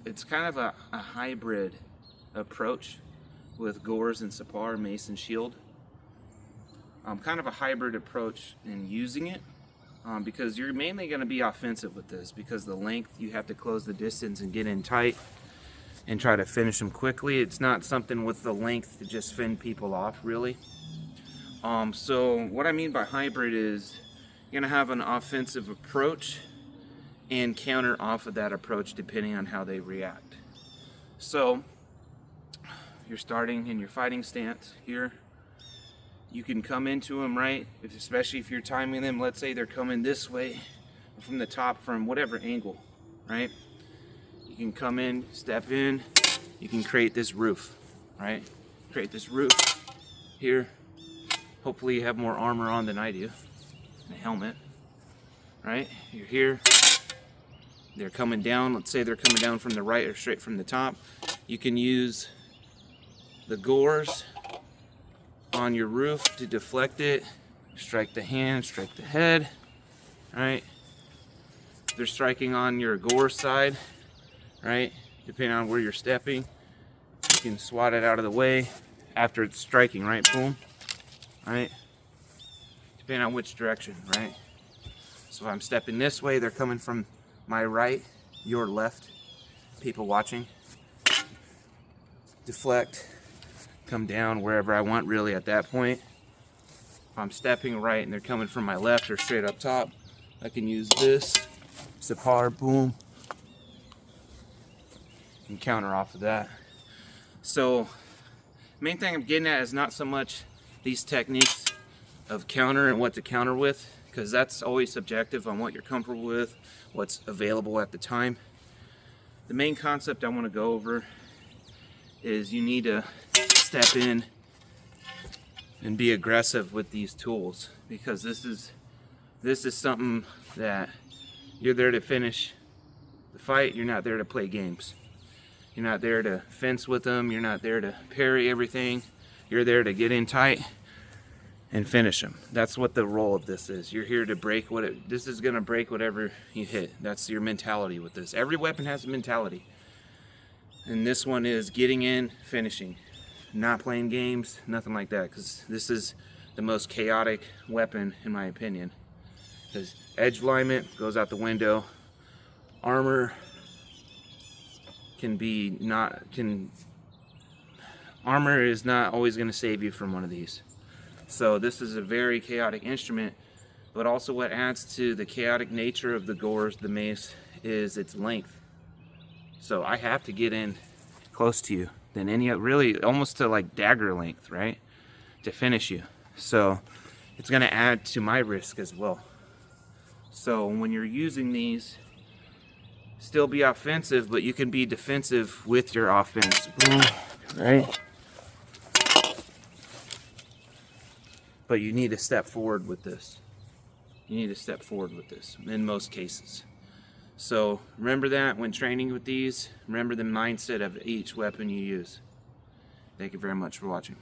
It's kind of a hybrid approach with gores and sapar, mace and shield. Kind of a hybrid approach in using it because you're mainly going to be offensive with this, because the length, you have to close the distance and get in tight and try to finish them quickly. It's not something with the length to just fend people off, really. So what I mean by hybrid is you're going to have an offensive approach and counter off of that approach depending on how they react. So you're starting in your fighting stance here. You can come into them, right? Especially if you're timing them, let's say they're coming this way from the top, from whatever angle, right? You can come in, step in, you can create this roof, right? Create this roof here. Hopefully you have more armor on than I do, and a helmet, right? You're here. They're coming down, let's say they're coming down from the right or straight from the top. You can use the gores on your roof to deflect it, strike the hand, strike the head, right? If they're striking on your gore side, right, depending on where you're stepping, you can swat it out of the way after it's striking, right? Boom, right? Depending on which direction, right? So if I'm stepping this way, they're coming from my right, your left, people watching. Deflect, come down wherever I want really at that point. If I'm stepping right and they're coming from my left or straight up top, I can use this, sapar, boom, and counter off of that. So main thing I'm getting at is not so much these techniques of counter and what to counter with, because that's always subjective on what you're comfortable with, what's available at the time. The main concept I want to go over is you need to step in and be aggressive with these tools, because this is something that you're there to finish the fight. You're not there to play games. You're not there to fence with them. You're not there to parry everything. You're there to get in tight and finish them. That's what the role of this is. You're here to break this is gonna break whatever you hit. That's your mentality with this. Every weapon has a mentality. And this one is getting in, finishing. Not playing games, nothing like that, because this is the most chaotic weapon in my opinion. Because edge alignment goes out the window. Armor armor is not always gonna save you from one of these. So this is a very chaotic instrument, but also what adds to the chaotic nature of the gores, the mace, is its length. So I have to get in close to you than any, really almost to like dagger length, right? To finish you. So it's gonna add to my risk as well. So when you're using these, still be offensive, but you can be defensive with your offense, right? But you need to step forward with this. You need to step forward with this in most cases. So remember that when training with these, remember the mindset of each weapon you use. Thank you very much for watching.